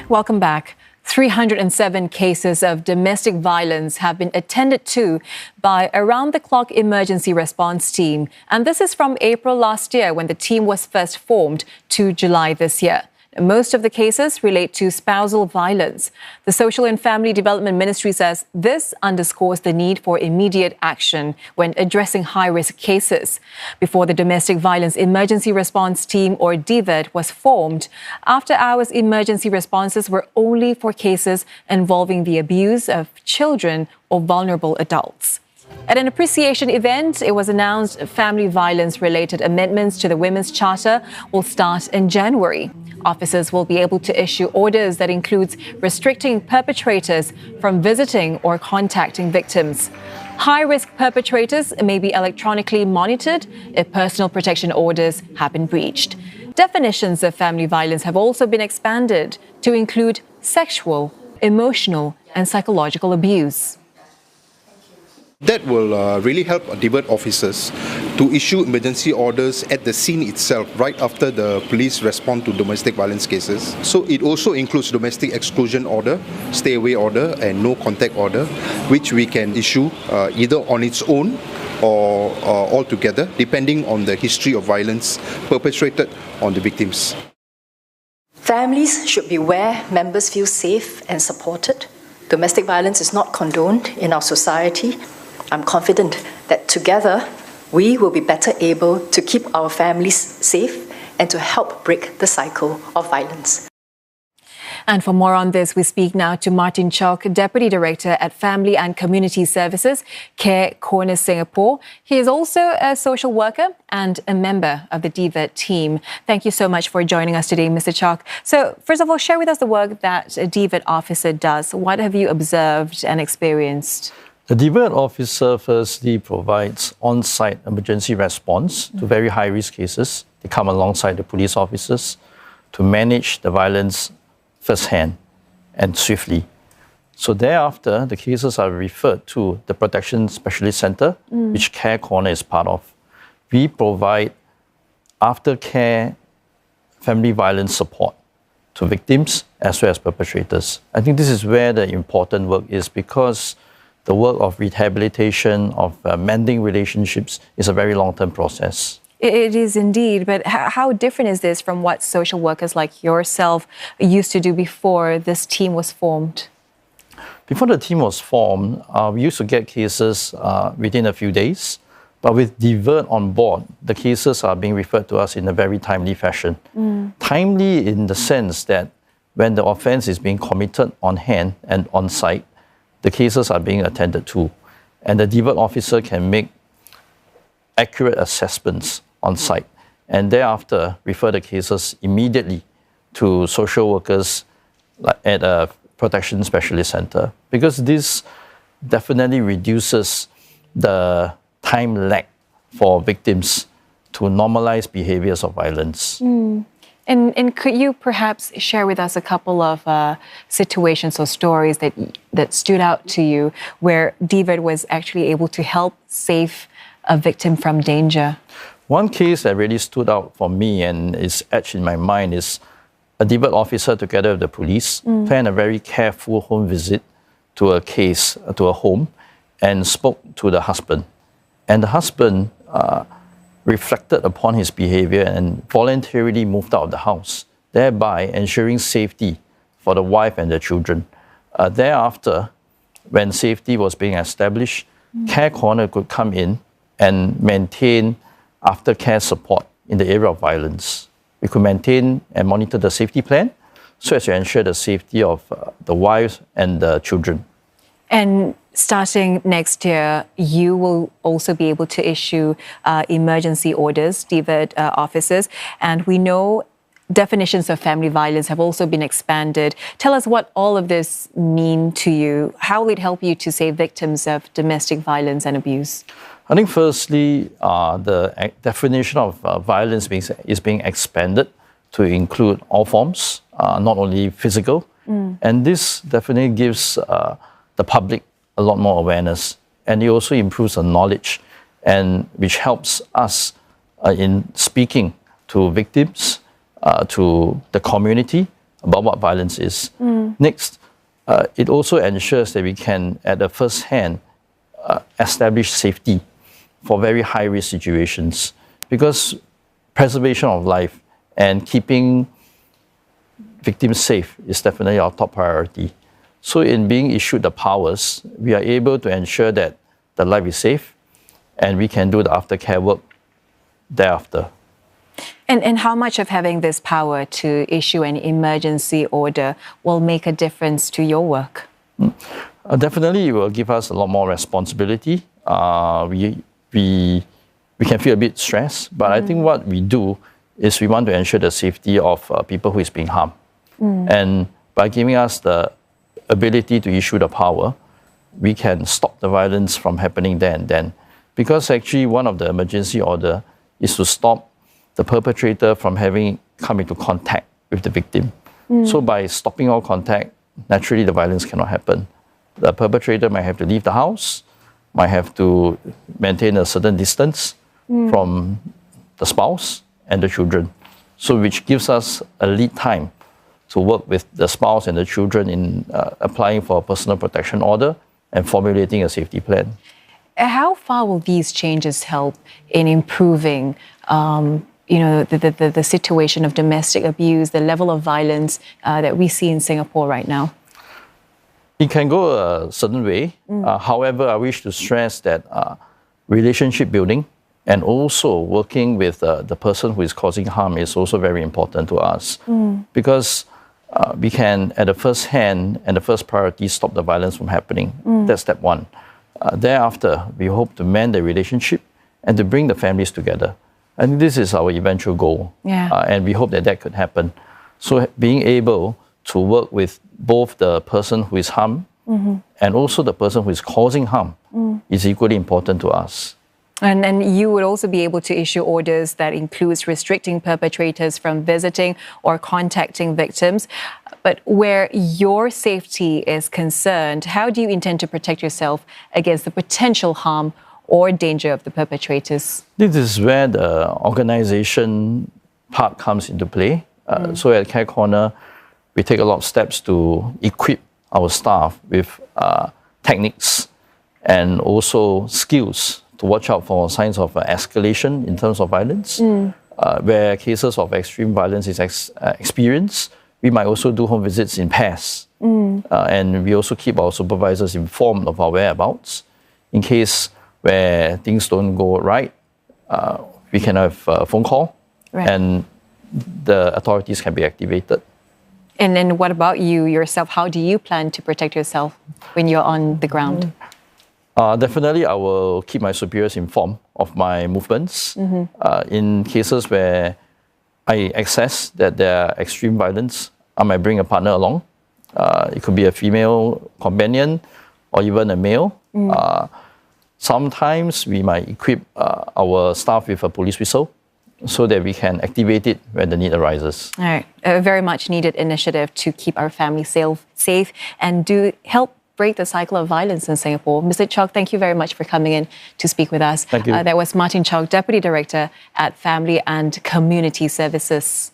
Welcome back. 307 cases of domestic violence have been attended to by around-the-clock emergency response team. And this is from April last year when the team was first formed to July this year. Most of the cases relate to spousal violence. The Social and Family Development Ministry says this underscores the need for immediate action when addressing high-risk cases. Before the Domestic Violence Emergency Response Team, or DVERT, was formed, after-hours emergency responses were only for cases involving the abuse of children or vulnerable adults. At an appreciation event, it was announced family violence-related amendments to the Women's Charter will start in January. Officers will be able to issue orders that includes restricting perpetrators from visiting or contacting victims. High-risk perpetrators may be electronically monitored if personal protection orders have been breached. Definitions of family violence have also been expanded to include sexual, emotional, and psychological abuse. That will really help DVERT officers to issue emergency orders at the scene itself, right after the police respond to domestic violence cases. So it also includes domestic exclusion order, stay away order, and no contact order, which we can issue either on its own or all together, depending on the history of violence perpetrated on the victims. Families should be where members feel safe and supported. Domestic violence is not condoned in our society. I'm confident that together we will be better able to keep our families safe and to help break the cycle of violence. And for more on this, we speak now to Martin Chok, Deputy Director at Family and Community Services, Care Corner Singapore. He is also a social worker and a member of the DVERT team. Thank you so much for joining us today, Mr. Chok. So, first of all, share with us the work that a DVERT officer does. What have you observed and experienced? The DVERT officer firstly provides on-site emergency response to very high-risk cases. They come alongside the police officers to manage the violence firsthand and swiftly. So thereafter, the cases are referred to the Protection Specialist Centre, which Care Corner is part of. We provide aftercare family violence support to victims as well as perpetrators. I think this is where the important work is, because the work of rehabilitation, of mending relationships is a very long-term process. It is indeed, but how different is this from what social workers like yourself used to do before this team was formed? Before the team was formed, we used to get cases within a few days, but with DVERT on board, the cases are being referred to us in a very timely fashion. Timely in the sense that when the offence is being committed on hand and on site, the cases are being attended to, and the DVERT officer can make accurate assessments on site and thereafter refer the cases immediately to social workers at a protection specialist centre, because this definitely reduces the time lag for victims to normalise behaviours of violence. And could you perhaps share with us a couple of situations or stories that stood out to you where DVERT was actually able to help save a victim from danger? One case that really stood out for me and is etched in my mind is a DVERT officer together with the police planned a very careful home visit to a case, to a home, and spoke to the husband. And the husband reflected upon his behavior and voluntarily moved out of the house, thereby ensuring safety for the wife and the children. Thereafter, when safety was being established, Care Corner could come in and maintain aftercare support in the area of violence. We could maintain and monitor the safety plan so as to ensure the safety of the wives and the children. And starting next year, you will also be able to issue emergency orders, DVERT officers, and we know definitions of family violence have also been expanded. Tell us what all of this mean to you. How will it help you to save victims of domestic violence and abuse? I think firstly, the definition of violence is being expanded to include all forms, not only physical. And this definitely gives the public a lot more awareness, and it also improves the knowledge, and which helps us in speaking to victims, to the community, about what violence is. Next, it also ensures that we can, at the first hand, establish safety for very high-risk situations, because preservation of life and keeping victims safe is definitely our top priority. So in being issued the powers, we are able to ensure that the life is safe and we can do the aftercare work thereafter. And how much of having this power to issue an emergency order will make a difference to your work? Definitely, it will give us a lot more responsibility. We can feel a bit stressed, but I think what we do is we want to ensure the safety of people who is being harmed. And by giving us the ability to issue the power, we can stop the violence from happening there and then. Because actually one of the emergency order is to stop the perpetrator from having come into contact with the victim. So by stopping all contact, naturally the violence cannot happen. The perpetrator might have to leave the house, might have to maintain a certain distance from the spouse and the children. So which gives us a lead time to work with the spouse and the children in applying for a personal protection order and formulating a safety plan. How far will these changes help in improving the situation of domestic abuse, the level of violence that we see in Singapore right now? It can go a certain way. However, I wish to stress that relationship building and also working with the person who is causing harm is also very important to us. Because we can, at the first hand and the first priority, stop the violence from happening. That's step one. Thereafter, we hope to mend the relationship and to bring the families together. And this is our eventual goal. And we hope that that could happen. So being able to work with both the person who is harmed and also the person who is causing harm is equally important to us. And you would also be able to issue orders that includes restricting perpetrators from visiting or contacting victims. But where your safety is concerned, how do you intend to protect yourself against the potential harm or danger of the perpetrators? This is where the organization part comes into play. So at Care Corner, we take a lot of steps to equip our staff with techniques and also skills to watch out for signs of escalation in terms of violence. Where cases of extreme violence is experienced, we might also do home visits in pairs. And we also keep our supervisors informed of our whereabouts. In case where things don't go right, we can have a phone call and the authorities can be activated. And then what about you yourself? How do you plan to protect yourself when you're on the ground? Definitely, I will keep my superiors informed of my movements. In cases where I access that there are extreme violence, I might bring a partner along. It could be a female companion or even a male. Sometimes we might equip our staff with a police whistle so that we can activate it when the need arises. All right, a very much needed initiative to keep our families safe and do help break the cycle of violence in Singapore. Mr. Chok, thank you very much for coming in to speak with us. Thank you. That was Martin Chok, Deputy Director at Family and Community Services.